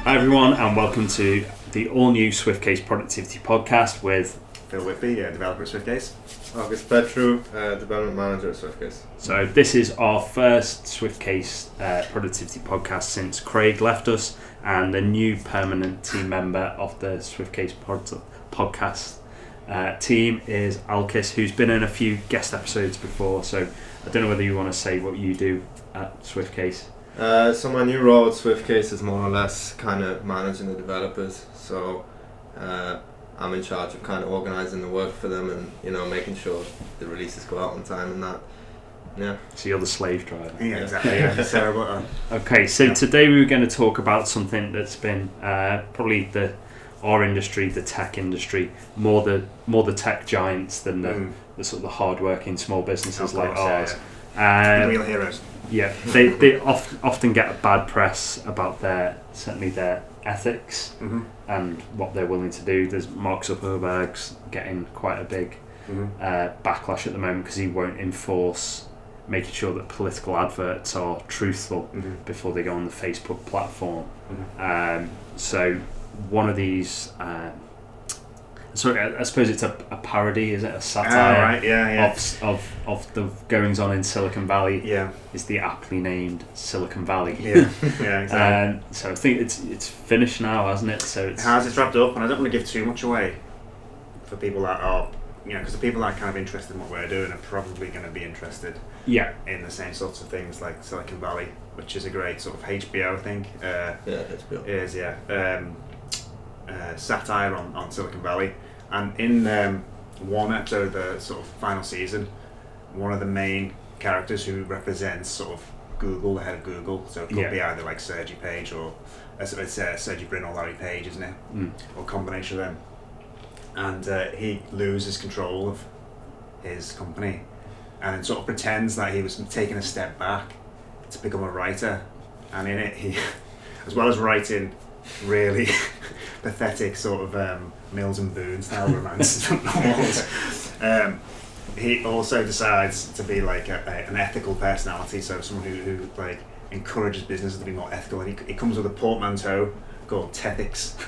Hi everyone, and welcome to the all-new SwiftCase Productivity Podcast with Phil Whitby, developer at SwiftCase. Alkis Petru, development manager at SwiftCase. So this is our first SwiftCase Productivity Podcast since Craig left us, and a new permanent team member of the SwiftCase Podcast team is Alkis, who's been in a few guest episodes before. So I don't know whether you want to say what you do at SwiftCase. So my new role at SwiftCase is more or less kind of managing the developers. So I'm in charge of kind of organising the work for them and, making sure the releases go out on time and that. Yeah. So you're the slave driver. Yeah, exactly. Yeah. So, okay, so today we were going to talk about something that's been probably our industry, the tech industry, more the tech giants than the sort of the hard-working small businesses like ours. The real heroes. Yeah, they often get a bad press about their ethics and what they're willing to do. There's Mark Zuckerberg's getting quite a big backlash at the moment because he won't enforce making sure that political adverts are truthful before they go on the Facebook platform. So one of these, I suppose it's a parody, is it? A satire of the goings on in Silicon Valley. Yeah, is the aptly named Silicon Valley. Yeah, yeah, exactly. So I think it's finished now, hasn't it? So it's wrapped up, and I don't want to give too much away for people that are, because the people that are kind of interested in what we're doing are probably going to be interested. Yeah. In the same sorts of things like Silicon Valley, which is a great sort of HBO thing. HBO is satire on Silicon Valley. And in one episode of the sort of final season, one of the main characters who represents sort of Google, the head of Google, so it could be either like Sergey Page or it's Sergey Brin or Larry Page, isn't it? Or a combination of them. And he loses control of his company and sort of pretends that he was taking a step back to become a writer. And in it, he, as well as writing really pathetic sort of Mills and Boone style romances and novels, he also decides to be like an ethical personality, so someone who like encourages businesses to be more ethical, and he comes with a portmanteau called Tethics,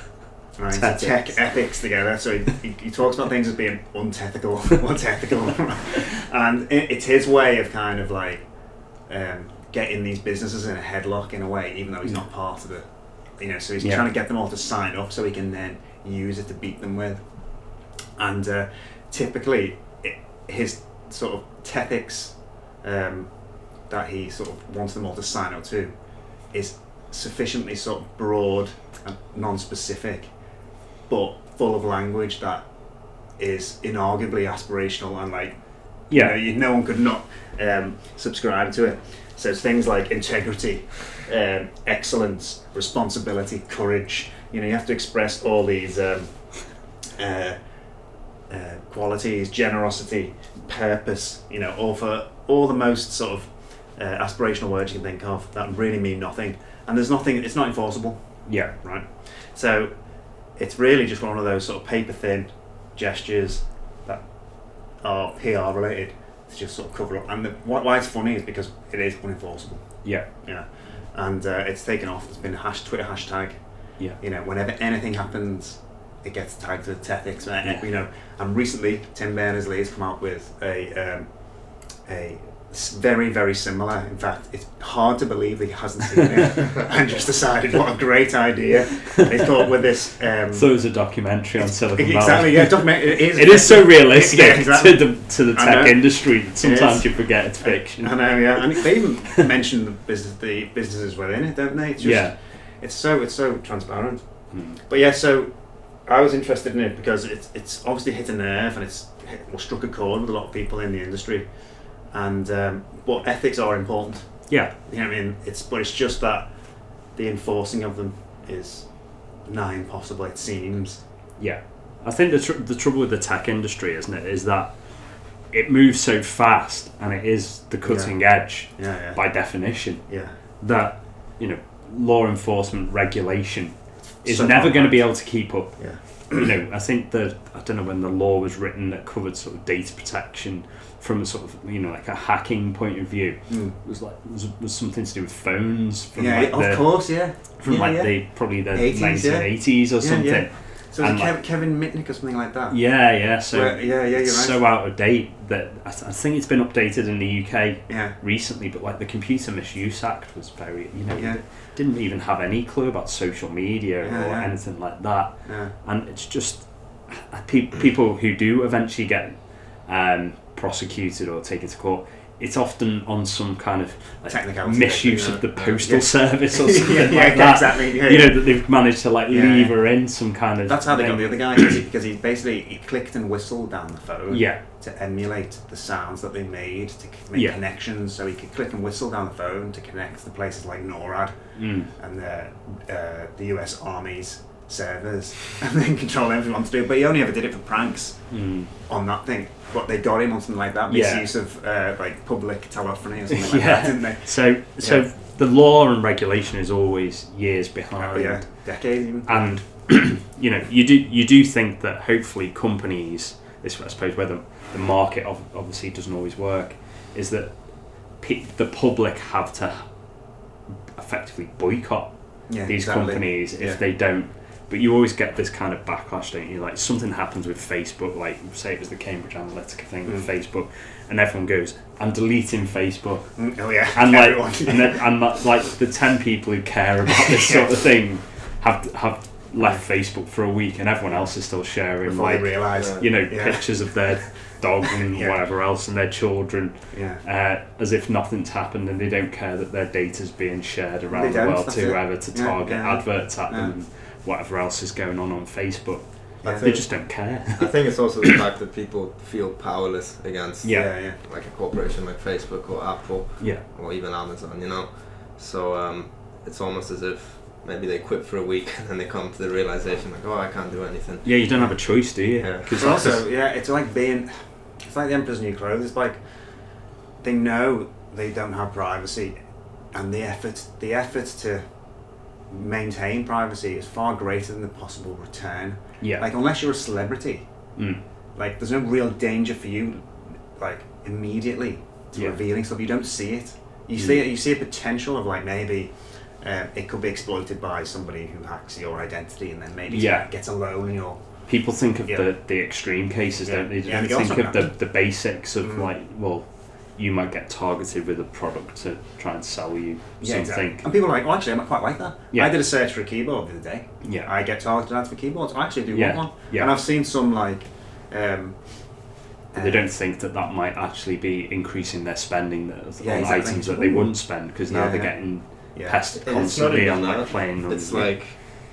right? Tethics. Tech ethics together. So he talks about things as being untethical, and it's his way of kind of like getting these businesses in a headlock in a way, even though he's not part of it. So he's trying to get them all to sign up so he can then use it to beat them with. And typically, his sort of Tethics that he sort of wants them all to sign up to is sufficiently sort of broad and non-specific, but full of language that is inarguably aspirational and like, no one could not subscribe to it. So it's things like integrity, excellence, responsibility, courage. You have to express all these qualities, generosity, purpose. All the most sort of aspirational words you can think of that really mean nothing. And there's nothing. It's not enforceable. Yeah. Right. So it's really just one of those sort of paper thin gestures that are PR related to just sort of cover up. And why it's funny is because it is unenforceable. Yeah. Yeah. And it's taken off. There's been a Twitter hashtag. Yeah. Whenever anything happens, it gets tagged to Tethics. And recently Tim Berners-Lee has come out with a very, very similar. In fact, it's hard to believe that he hasn't seen it and just decided what a great idea. They thought with this. So it was a documentary on Silicon Valley. Exactly, yeah. It is so realistic to the tech industry that sometimes you forget it's fiction. I know, yeah. And they even mention the businesses within it, don't they? It's just, it's so transparent. But yeah, so I was interested in it because it's obviously hit a nerve and struck a chord with a lot of people in the industry. And but ethics are important. Yeah, it's just that the enforcing of them is nigh impossible. It seems. Yeah, I think the trouble with the tech industry, isn't it, is that it moves so fast and it is the cutting edge by definition. Yeah, that law enforcement regulation is never going to be able to keep up. Yeah. I think that, I don't know when the law was written that covered sort of data protection from a sort of, like a hacking point of view. It was like, was something to do with phones. From of course, yeah. From probably the 80s, 1980s or something. Yeah. So it was Kevin Mitnick or something like that. Yeah. So you're right. So out of date that I think it's been updated in the UK recently. But like the Computer Misuse Act was very, didn't even have any clue about social media or anything like that. Yeah. And it's just people who do eventually get prosecuted or taken to court. It's often on some kind of misuse of the postal service or something like that. Exactly. Yeah, that they've managed to lever in some kind of. That's how they got the other guy because he clicked and whistled down the phone to emulate the sounds that they made to make connections. So he could click and whistle down the phone to connect to places like NORAD and the US Army's servers, and then control everything he wanted to do. But he only ever did it for pranks on that thing. But they got him on something like that, misuse of public telephony or something like that, didn't they? So the law and regulation is always years behind. Decades even. And you do think that hopefully companies, this I suppose where the market obviously doesn't always work, is that the public have to effectively boycott these companies if they don't. But you always get this kind of backlash, don't you? Like something happens with Facebook, like say it was the Cambridge Analytica thing with Facebook, and everyone goes, "I'm deleting Facebook." Oh yeah, and like the 10 people who care about this sort of thing have left Facebook for a week, and everyone else is still sharing pictures of their dog and whatever else and their children, as if nothing's happened, and they don't care that their data's being shared around the world to whoever to target adverts at them. Whatever else is going on Facebook, they just don't care. I think it's also the fact that people feel powerless against like a corporation like Facebook or Apple or even Amazon, so it's almost as if maybe they quit for a week and then they come to the realization like, I can't do anything. You don't have a choice, do you? Because also it's like the Emperor's New Clothes. It's like they know they don't have privacy, and the effort to maintain privacy is far greater than the possible return. Like unless you're a celebrity, like there's no real danger for you, like immediately to revealing stuff. You don't see it. You see a potential of like maybe it could be exploited by somebody who hacks your identity and then maybe gets a loan in your. People think of the extreme cases, don't they? They don't think of the basics of you might get targeted with a product to try and sell you something. Exactly. And people are like, actually, I quite like that. I did a search for a keyboard the other day. I get targeted ads for keyboards. I actually do want one. And I've seen some like... they don't think that might actually be increasing their spending on items that they wouldn't spend, because now they're getting pestered constantly on playing. It's like...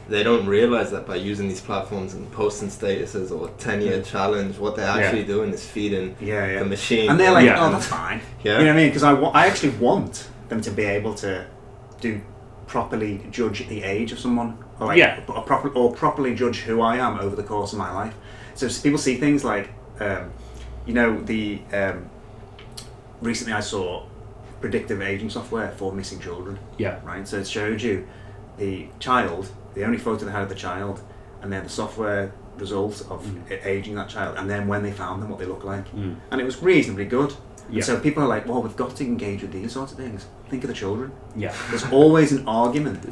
They don't realise that by using these platforms and posting statuses or 10-year challenge, what they're actually doing is feeding the machine. And they're like, that's fine. You know what I mean? Because I actually want them to be able to properly judge the age of someone, or properly judge who I am over the course of my life. So people see things like, recently I saw predictive aging software for missing children. Right. So it showed you the child. The only photo they had of the child, and then the software results of aging that child, and then when they found them, what they look like. And it was reasonably good. And so people are like, well, we've got to engage with these sorts of things. Think of the children. There's always an argument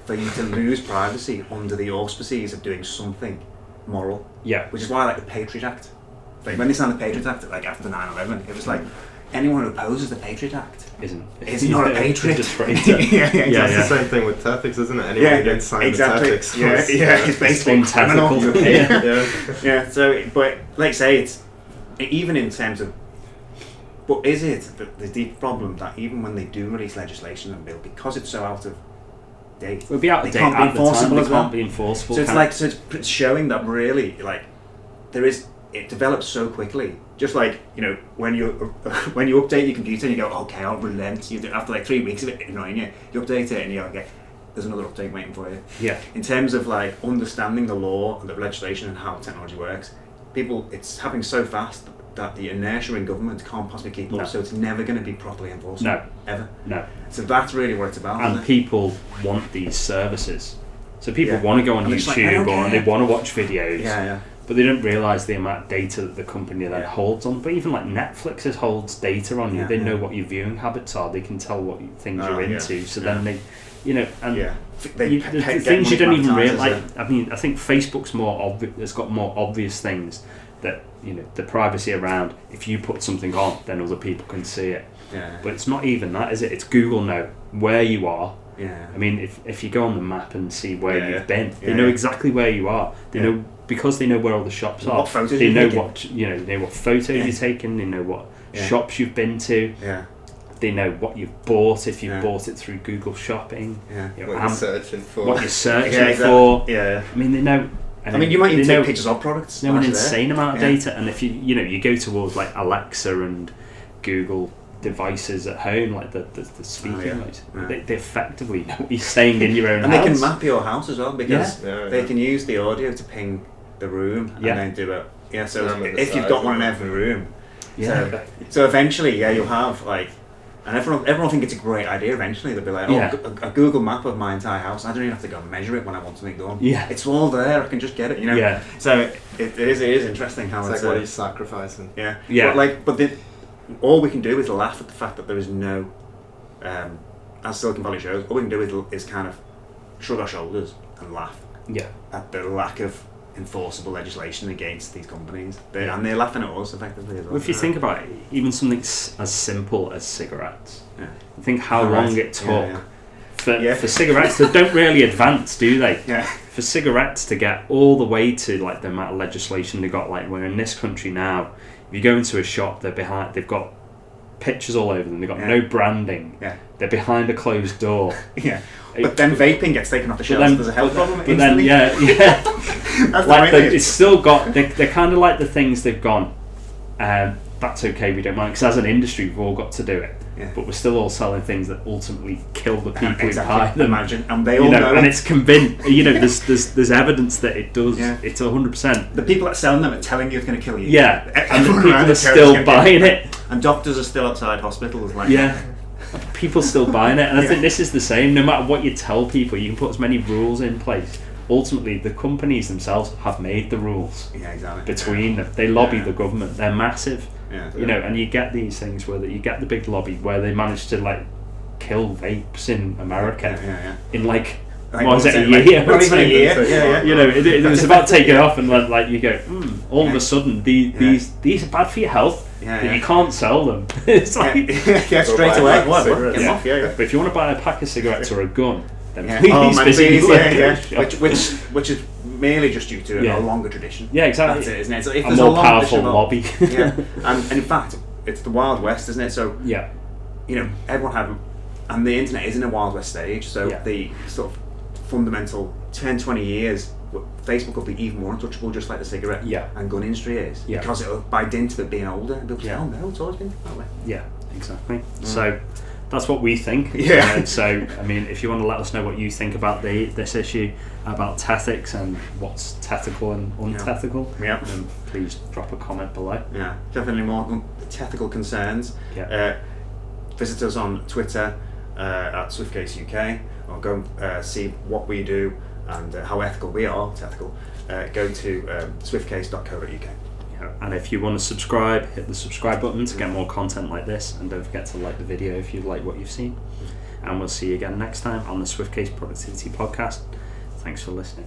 for you to lose privacy under the auspices of doing something moral. Which is why I like the Patriot Act. Like when they signed the Patriot Act, like after 9/11, it was like, anyone who opposes the Patriot Act is not a patriot. It's the same thing with Tethics, isn't it? Anyone against signing the Tethics. It's basically criminal. So, but like I say, it's even in terms of. But is it the deep problem that even when they do release legislation and bill, because it's so out of date, it'll be out of date. Can't be enforceable as well. Can't be enforceable. So it's showing that really like there is. It develops so quickly. Just like, when you update your computer and you go, okay, I'll relent. After like 3 weeks of it annoying you, you update it and you go, there's another update waiting for you. In terms of like understanding the law and the legislation and how technology works, it's happening so fast that the inertia in government can't possibly keep up. So it's never going to be properly enforceable. Ever. So that's really what it's about. And people want these services. So people want to go on YouTube or they want to watch videos. Yeah. But they don't realise the amount of data that the company then holds on. But even like Netflix holds data on you. They know what your viewing habits are. They can tell what things you're into. So then they, and the things you don't even realise. I mean, I think Facebook's more obvious. It's got more obvious things that the privacy around. If you put something on, then other people can see it. Yeah. But it's not even that, is it? It's Google know where you are. Yeah. I mean, if you go on the map and see where you've been, they know exactly where you are. They know, because they know where all the shops are. What photos they know taking. they know what photos you're taking. They know what shops you've been to. Yeah. They know what you've bought if you've bought it through Google Shopping. Yeah. What you're searching for. What you're searching for. Yeah. I mean, they know. I mean, you might even take pictures of products. They know an insane amount of data, and if you go towards like Alexa and Google devices at home, like the speaking, they effectively know what you're saying in your own house. And they can map your house as well, because they can use the audio to ping the room and then do it. Yeah, so if you've got one in every room. Yeah. So eventually, you'll have like, and everyone will think it's a great idea. Eventually, they'll be like, a Google map of my entire house. I don't even have to go and measure it when I want something done. Yeah, it's all there. I can just get it. Yeah. So it is interesting how it's like what he's sacrificing. Yeah. Yeah. But all we can do is laugh at the fact that there is no, as Silicon Valley shows, all we can do is kind of shrug our shoulders and laugh at the lack of enforceable legislation against these companies. And they're laughing at us effectively as well. Well, if you think about it, even something as simple as cigarettes, think how long it took for cigarettes that don't really advance, do they? Yeah. For cigarettes to get all the way to like the amount of legislation they got, like we're in this country now. If you go into a shop, they've got pictures all over them. They've got no branding. Yeah. They're behind a closed door. Yeah. But then vaping gets taken off the shelves. There's a health problem. But then, that's like it's still got. They're kind of like the things they've gone. That's okay. We don't mind, because as an industry, we've all got to do it. Yeah. But we're still all selling things that ultimately kill the people who buy them. Imagine, and they all know and it's convinced. There's evidence that it does. Yeah. It's 100%. The people that selling them are telling you it's going to kill you. Yeah, and the people are still buying it. And doctors are still outside hospitals. Like people still buying it, and I think this is the same. No matter what you tell people, you can put as many rules in place. Ultimately, the companies themselves have made the rules. Yeah, exactly. Between them, they lobby the government. They're massive. Yeah, and you get these things where you get the big lobby where they manage to like kill vapes in America in like what was it, a year? Not even a year. It was about taking off, and like you go, all of a sudden these are bad for your health. But you can't sell them. It's like straight away. Get them off. But if you want to buy a pack of cigarettes or a gun, then please which is merely just due to a longer tradition. Yeah, exactly. That's it, isn't it? So if a more powerful lobby. And in fact, it's the Wild West, isn't it? So everyone had, and the internet is in a Wild West stage. So the sort of fundamental 10, 20 years, Facebook will be even more untouchable, just like the cigarette and gun industry is, because it'll, by dint of it being older, they'll say, "Oh no, it's always been that way." Yeah, exactly. So that's what we think. So I mean, if you want to let us know what you think about this issue, about Tethics and what's tethical and untethical, then please drop a comment below. Yeah, definitely more tethical concerns. Visit us on Twitter at SwiftCase UK, or go see what we do and how ethical we are. Tethical. Go to swiftcase.co.uk. And if you want to subscribe, hit the subscribe button to get more content like this, and don't forget to like the video if you like what you've seen. And we'll see you again next time on the SwiftCase Productivity Podcast. Thanks for listening.